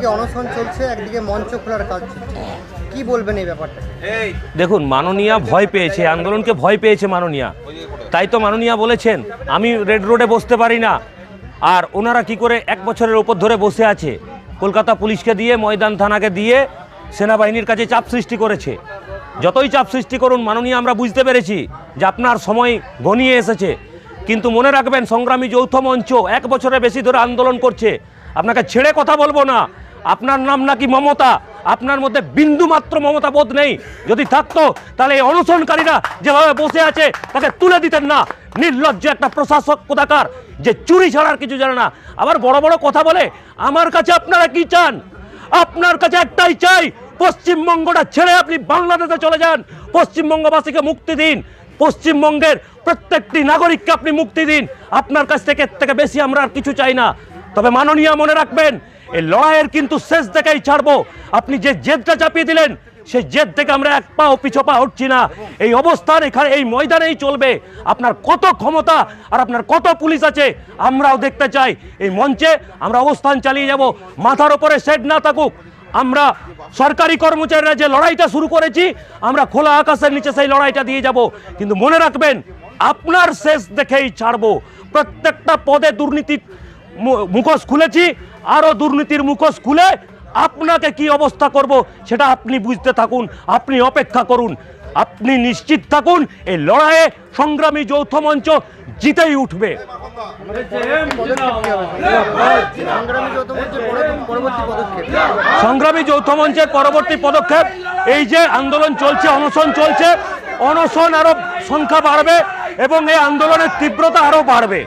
একদিকে অনশন চলছে, একদিকে মঞ্চ খোলার কাজ চলছে, কি বলবেন এই ব্যাপারটা? দেখুন, মাননীয়া ভয় পেয়েছে, আন্দোলনকে ভয় পেয়েছে মাননীয়া, তাই তো মাননীয়া বলেছেন আমি রেড রোডে বসতে পারি না। আর ওনারা কি করে 1 বছরের ওপর ধরে বসে আছে, কলকাতা পুলিশকে দিয়ে, ময়দান থানাকে দিয়ে সেনাবাহিনীর কাছে চাপ সৃষ্টি করেছে। যতই চাপ সৃষ্টি করুন মাননীয়া, আমরা বুঝতে পেরেছি যে আপনার সময় ঘনিয়ে এসেছে, কিন্তু মনে রাখবেন সংগ্রামী যৌথ মঞ্চ 1 বছরের বেশি ধরে আন্দোলন করছে। আপনাকে ছেড়ে কথা বলবো না। আপনার নাম নাকি মমতা, আপনার মধ্যে বিন্দু মাত্র মমতা বোধ নেই। যদি থাকতো তাহলে এই অনশনকারীরা যেভাবে বসে আছে তাকে তুলে দিতেন না। নির্লজ্জ একটা প্রশাসক কোথাকার, যে চুরি ছাড়ার কিছু জানে না, আবার বড় বড় কথা বলে। আমার কাছে আপনারা কি চান? আপনার কাছে একটাই চাই, পশ্চিমবঙ্গটা ছেড়ে আপনি বাংলাদেশে চলে যান। পশ্চিমবঙ্গবাসীকে মুক্তি দিন, পশ্চিমবঙ্গের প্রত্যেকটি নাগরিককে আপনি মুক্তি দিন। আপনার কাছ থেকে এর থেকে বেশি আমরা আর কিছু চাই না। তবে মাননীয় মনে রাখবেন, এই লড়াইয়ের কিন্তু শেষ দেখেই ছাড়বো। আপনি যে জেদটা চাপিয়ে দিলেন, সেই জেদ থেকে আমরা এক পাও পিছপা উঠছি না। এই অবস্থান এখানে এই ময়দানেই চলবে। আপনার কত ক্ষমতা আর আপনার কত পুলিশ আছে আমরাও দেখতে চাই। এই মঞ্চে আমরা অবস্থান চালিয়ে যাব, মাথার উপরে শেড না থাকুক। আমরা সরকারি কর্মচারীরা যে লড়াইটা শুরু করেছি, আমরা খোলা আকাশের নিচে সেই লড়াইটা দিয়ে যাব। কিন্তু মনে রাখবেন, আপনার শেষ দেখেই ছাড়বো। প্রত্যেকটা পদে দুর্নীতির মুখোশ খুলেছি, আরও দুর্নীতির মুখোশ খুলে আপনাকে কি অবস্থা করব সেটা আপনি বুঝতে থাকুন, আপনি অপেক্ষা করুন। আপনি নিশ্চিত থাকুন, এই লড়াইয়ে সংগ্রামী যৌথ মঞ্চ জিতেই উঠবে। সংগ্রামী যৌথ মঞ্চের পরবর্তী পদক্ষেপ, এই যে আন্দোলন চলছে, অনশন চলছে, অনশন আরো সংখ্যা বাড়বে এবং এই আন্দোলনের তীব্রতা আরো বাড়বে।